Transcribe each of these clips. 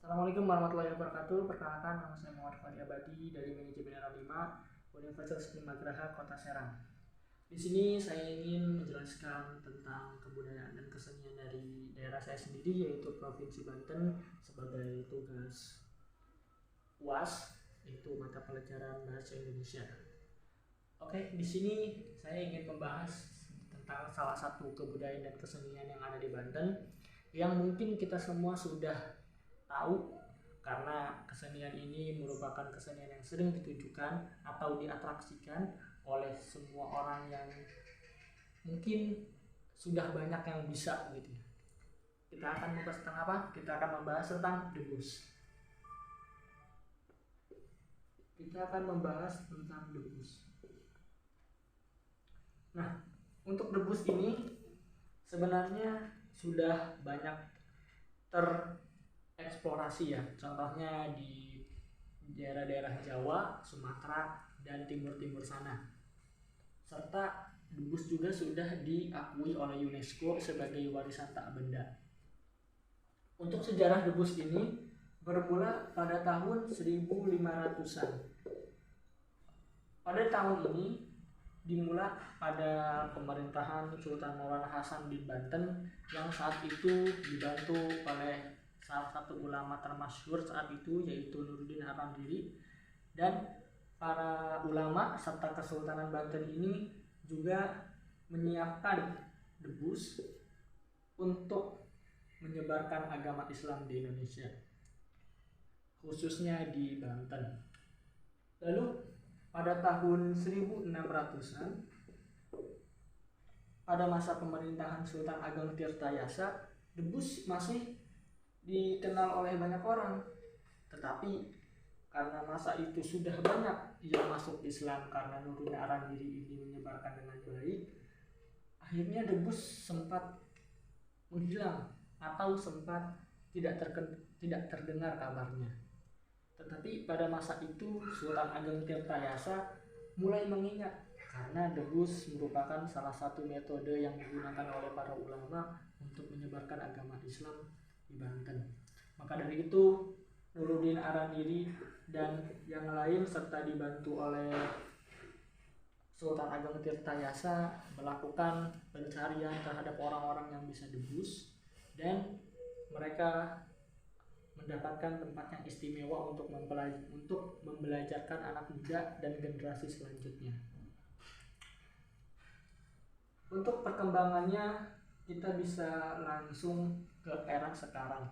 Assalamualaikum warahmatullahi wabarakatuh. Perkenalkan, nama saya Muhammad Fadi Abadi dari Manajemen R5 Universitas Primagraha Kota Serang. Di sini saya ingin menjelaskan tentang kebudayaan dan kesenian dari daerah saya sendiri, yaitu Provinsi Banten, sebagai tugas UAS, yaitu mata pelajaran Bahasa Indonesia. Oke, di sini saya ingin membahas tentang salah satu kebudayaan dan kesenian yang ada di Banten, yang mungkin kita semua sudah tahu karena kesenian ini merupakan kesenian yang sering ditunjukkan atau diatraksikan oleh semua orang yang mungkin sudah banyak yang bisa gitu ya. Kita akan membahas tentang apa? Kita akan membahas tentang debus. Kita akan membahas tentang debus. Nah, untuk debus ini sebenarnya sudah banyak tereksplorasi ya. Contohnya di daerah-daerah Jawa, Sumatera, dan timur-timur sana. Serta debus juga sudah diakui oleh UNESCO sebagai warisan tak benda. Untuk sejarah debus ini bermula pada tahun 1500-an. Pada tahun ini dimulai pada pemerintahan Sultan Maulana Hasan bin Banten yang saat itu dibantu oleh salah satu ulama termasyhur saat itu, yaitu Nuruddin Harandiri. Dan para ulama serta Kesultanan Banten ini juga menyiapkan debus untuk menyebarkan agama Islam di Indonesia, khususnya di Banten. Lalu pada tahun 1600-an, pada masa pemerintahan Sultan Ageng Tirtayasa, debus masih dikenal oleh banyak orang. Tetapi karena masa itu sudah banyak yang masuk Islam karena Nuruddin Arandiri ini menyebarkan dengan baik, akhirnya debus sempat menghilang atau sempat tidak terdengar kabarnya. Tetapi pada masa itu Sultan Ageng Tirtayasa mulai mengingat, karena debus merupakan salah satu metode yang digunakan oleh para ulama untuk menyebarkan agama Islam di Banten. Maka dari itu Nuruddin Arandiri dan yang lain serta dibantu oleh Sultan Ageng Tirtayasa melakukan pencarian terhadap orang-orang yang bisa debus, dan mereka mendapatkan tempat yang istimewa untuk membelajarkan anak muda dan generasi selanjutnya. Untuk perkembangannya kita bisa langsung ke era sekarang.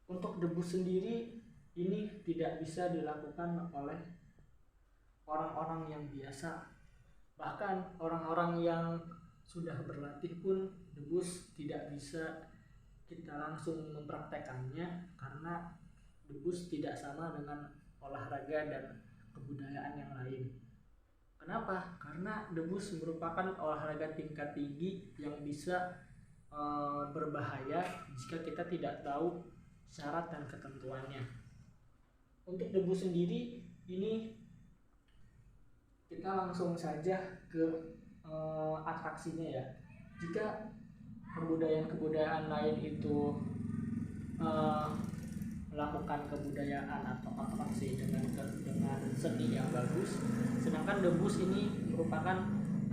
Untuk debus sendiri ini tidak bisa dilakukan oleh orang-orang yang biasa. Bahkan orang-orang yang sudah berlatih pun debus tidak bisa kita langsung mempraktekannya, karena debus tidak sama dengan olahraga dan kebudayaan yang lain. Kenapa? Karena debus merupakan olahraga tingkat tinggi yang bisa berbahaya jika kita tidak tahu syarat dan ketentuannya. Untuk debus sendiri ini kita langsung saja ke atraksinya ya. Jika kebudayaan lain itu melakukan kebudayaan atau atraksi dengan seni yang bagus, sedangkan debus ini merupakan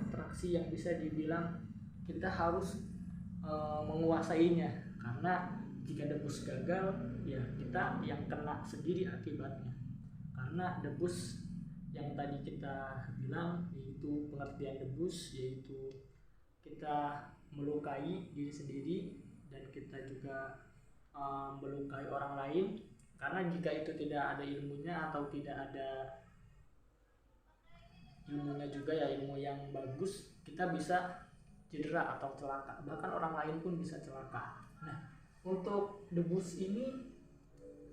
atraksi yang bisa dibilang kita harus menguasainya, karena jika debus gagal ya kita yang kena sendiri akibatnya. Karena debus yang tadi kita bilang, yaitu pengertian debus, yaitu kita melukai diri sendiri dan kita juga melukai orang lain, karena jika itu tidak ada ilmunya atau tidak ada ilmunya juga ya, ilmu yang bagus, kita bisa cedera atau celaka, bahkan orang lain pun bisa celaka. Nah, untuk debus ini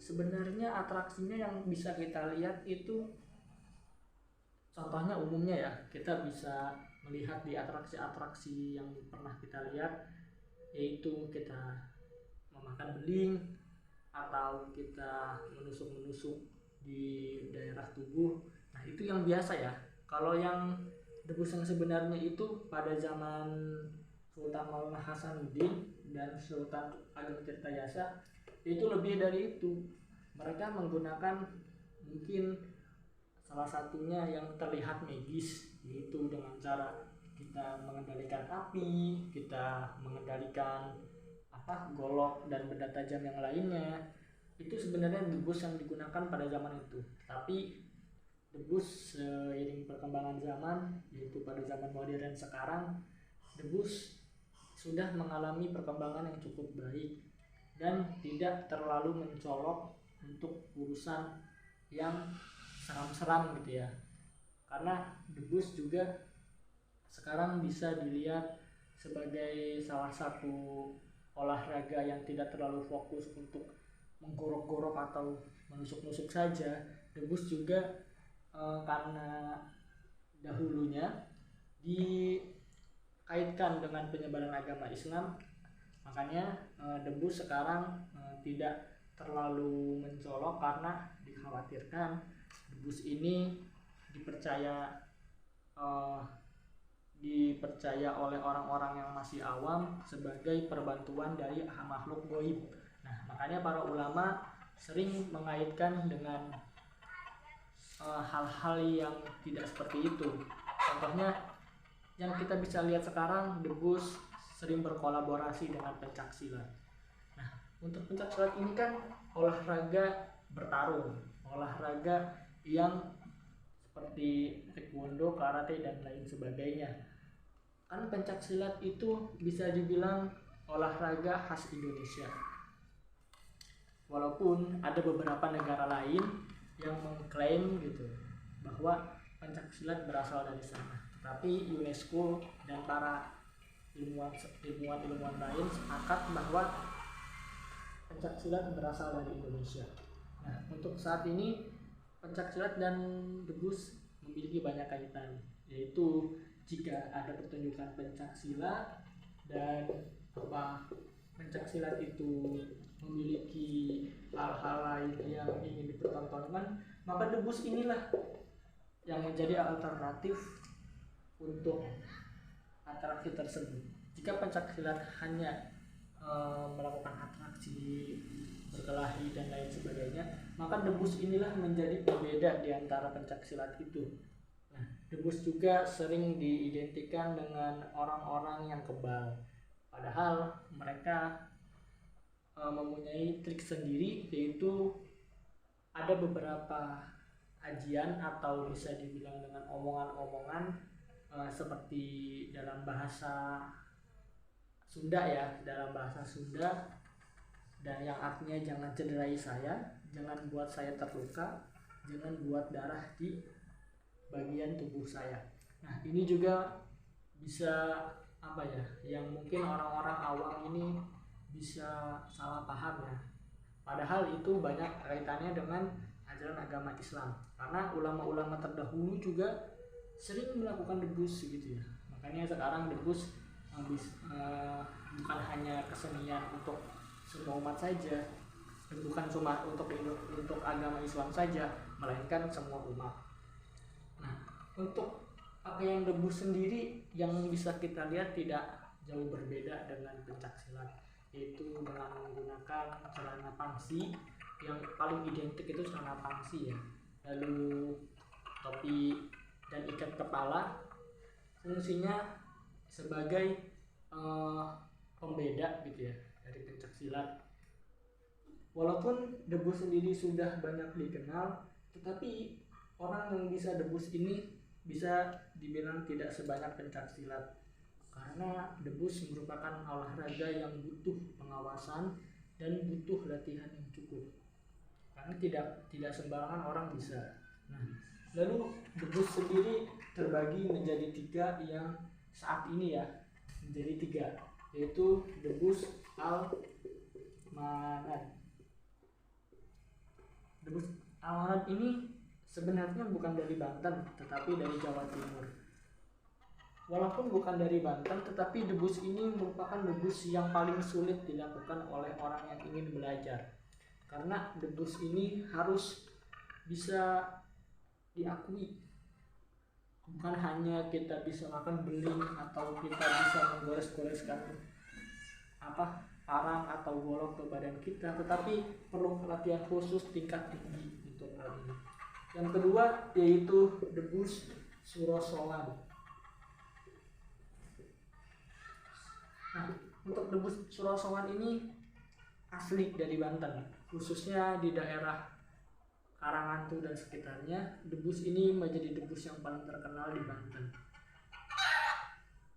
sebenarnya atraksinya yang bisa kita lihat itu, contohnya umumnya ya, kita bisa melihat di atraksi-atraksi yang pernah kita lihat, yaitu kita memakan beling atau kita menusuk-menusuk di daerah tubuh. Nah, itu yang biasa ya. Kalau yang debus yang sebenarnya itu pada zaman Sultan Maulana Hasanuddin dan Sultan Ageng Tirtayasa, itu lebih dari itu. Mereka menggunakan mungkin salah satunya yang terlihat magis, yaitu dengan cara kita mengendalikan api, kita mengendalikan golok dan benda tajam yang lainnya. Itu sebenarnya debus yang digunakan pada zaman itu. Tapi debus seiring perkembangan zaman, yaitu pada zaman modern sekarang, debus sudah mengalami perkembangan yang cukup baik dan tidak terlalu mencolok untuk urusan yang seram-seram gitu ya. Karena debus juga sekarang bisa dilihat sebagai salah satu olahraga yang tidak terlalu fokus untuk menggorok-gorok atau menusuk-nusuk saja. Debus juga karena dahulunya dikaitkan dengan penyebaran agama Islam, makanya debus sekarang tidak terlalu mencolok karena dikhawatirkan debus ini dipercaya oleh orang-orang yang masih awam sebagai perbantuan dari makhluk goib. Nah, makanya para ulama sering mengaitkan dengan hal-hal yang tidak seperti itu. Contohnya yang kita bisa lihat sekarang, debus sering berkolaborasi dengan pencaksilat. Nah, untuk pencaksilat ini kan olahraga bertarung, olahraga yang seperti taekwondo, karate dan lain sebagainya. Kan pencaksilat itu bisa dibilang olahraga khas Indonesia. Walaupun ada beberapa negara lain yang mengklaim gitu bahwa pencaksilat berasal dari sana, tapi UNESCO dan para ilmuwan lain sepakat bahwa pencaksilat berasal dari Indonesia. Nah, untuk saat ini pencaksilat dan debus memiliki banyak kaitan, yaitu jika ada pertunjukan pencaksilat dan pencaksilat itu memiliki hal-hal lain yang ingin dipertontonkan, maka debus inilah yang menjadi alternatif untuk atraksi tersebut. Jika pencaksilat hanya melakukan atraksi, berkelahi dan lain sebagainya, maka debus inilah menjadi pembeda di antara pencaksilat itu. Nah, debus juga sering diidentikan dengan orang-orang yang kebal, padahal mereka mempunyai trik sendiri, yaitu ada beberapa ajian atau bisa dibilang dengan omongan-omongan seperti dalam bahasa Sunda dan yang artinya jangan cederai saya, jangan buat saya terluka, jangan buat darah di bagian tubuh saya. Nah, ini juga bisa yang mungkin orang-orang awam ini bisa salah paham ya. Padahal itu banyak kaitannya dengan ajaran agama Islam. Karena ulama-ulama terdahulu juga sering melakukan debus gitu ya. Makanya sekarang debus bukan hanya kesenian untuk semua umat saja, dan bukan cuma untuk agama Islam saja, melainkan semua umat. Nah, untuk pakaian debus sendiri yang bisa kita lihat tidak jauh berbeda dengan pencaksilat, yaitu dengan menggunakan celana pangsi. Yang paling identik itu celana pangsi ya, lalu topi dan ikat kepala, fungsinya sebagai pembeda gitu ya dari pencaksilat. Walaupun debus sendiri sudah banyak dikenal, tetapi orang yang bisa debus ini bisa dibilang tidak sebanyak pencaksilat, karena debus merupakan olahraga yang butuh pengawasan dan butuh latihan yang cukup, karena tidak sembarangan orang bisa. Nah, lalu debus sendiri terbagi menjadi 3 yang saat ini ya menjadi 3, yaitu debus al-manad. Debus al-manad ini sebenarnya bukan dari Banten, tetapi dari Jawa Timur. Walaupun bukan dari Banten, tetapi debus ini merupakan debus yang paling sulit dilakukan oleh orang yang ingin belajar. Karena debus ini harus bisa diakui. Bukan hanya kita bisa makan beling atau kita bisa menggores-goreskan arang atau golok ke badan kita, tetapi perlu latihan khusus tingkat tinggi untuk hal ini. Yang kedua yaitu debus surosowan. Nah, untuk debus surosowan ini asli dari Banten, khususnya di daerah Karangantu dan sekitarnya. Debus ini menjadi debus yang paling terkenal di Banten.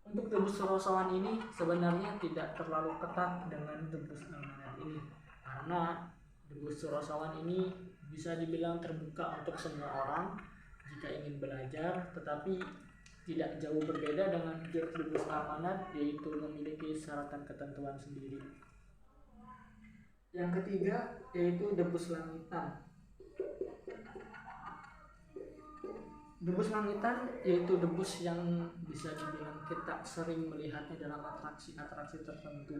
Untuk debus surosowan ini sebenarnya tidak terlalu ketat dengan debus almanat ini, karena debus surosowan ini bisa dibilang terbuka untuk semua orang jika ingin belajar, tetapi tidak jauh berbeda dengan debus almanat, yaitu memiliki syaratan ketentuan sendiri. Yang ketiga yaitu debus langitan. Debus langitan yaitu debus yang bisa dibilang kita sering melihatnya dalam atraksi-atraksi tertentu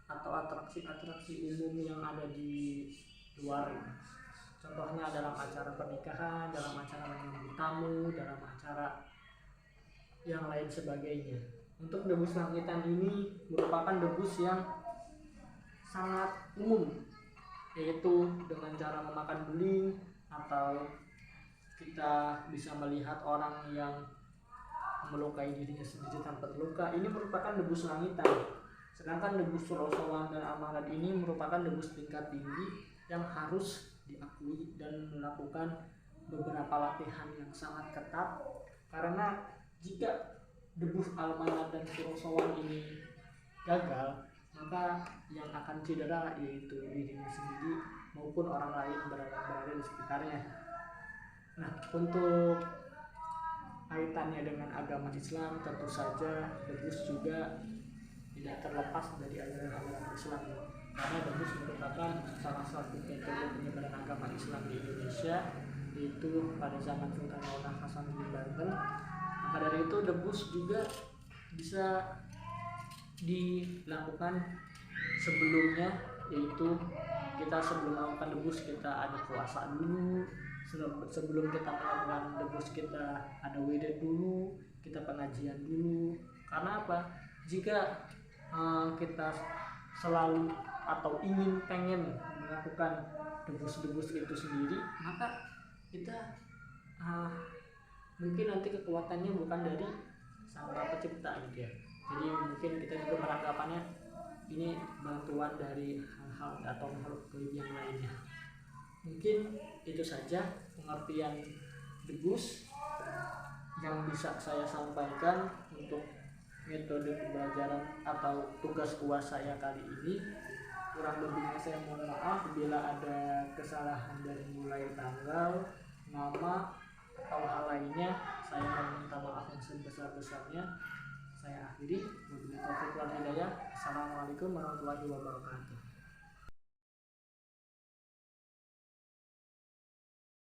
atau atraksi-atraksi umum yang ada di luar. Contohnya dalam acara pernikahan, dalam acara menyambut tamu, dalam acara yang lain sebagainya. Untuk debus langitan ini merupakan debus yang sangat umum, yaitu dengan cara memakan beling atau kita bisa melihat orang yang melukai dirinya sendiri tanpa terluka. Ini merupakan debus langitan. Sedangkan debus surosowan dan almanat ini merupakan debus tingkat tinggi yang harus diakui dan melakukan beberapa latihan yang sangat ketat, karena jika debus almanat dan surosowan ini gagal, maka yang akan cedera yaitu dirinya sendiri maupun orang lain berada di sekitarnya. Nah, untuk kaitannya dengan agama Islam, tentu saja debus juga tidak terlepas dari ajaran Islam, karena debus merupakan salah satu metode penyebaran agama Islam di Indonesia, yaitu pada zaman Sultan Mauna Hasanuddin Banten. Maka dari itu debus juga bisa dilakukan sebelumnya, yaitu kita sebelum melakukan debus kita ada puasa dulu. Sebelum kita melakukan debus kita ada wirid dulu, kita pengajian dulu. Karena apa? Jika kita selalu atau pengen melakukan debus-debus itu sendiri, maka kita mungkin nanti kekuatannya bukan dari Sang Maha Pencipta gitu ya. Jadi mungkin kita juga beranggapannya ini bantuan dari hal-hal atau makhluk gaib yang lainnya. Mungkin itu saja pengertian debus yang bisa saya sampaikan untuk metode pembelajaran atau tugas UAS saya kali ini. Kurang lebihnya saya mohon maaf bila ada kesalahan dari mulai tanggal, nama, atau hal lainnya. Saya meminta maaf yang sebesar-besarnya. Saya akhiri. Wabillahi taufiq wal hidayah. Assalamualaikum warahmatullahi wabarakatuh.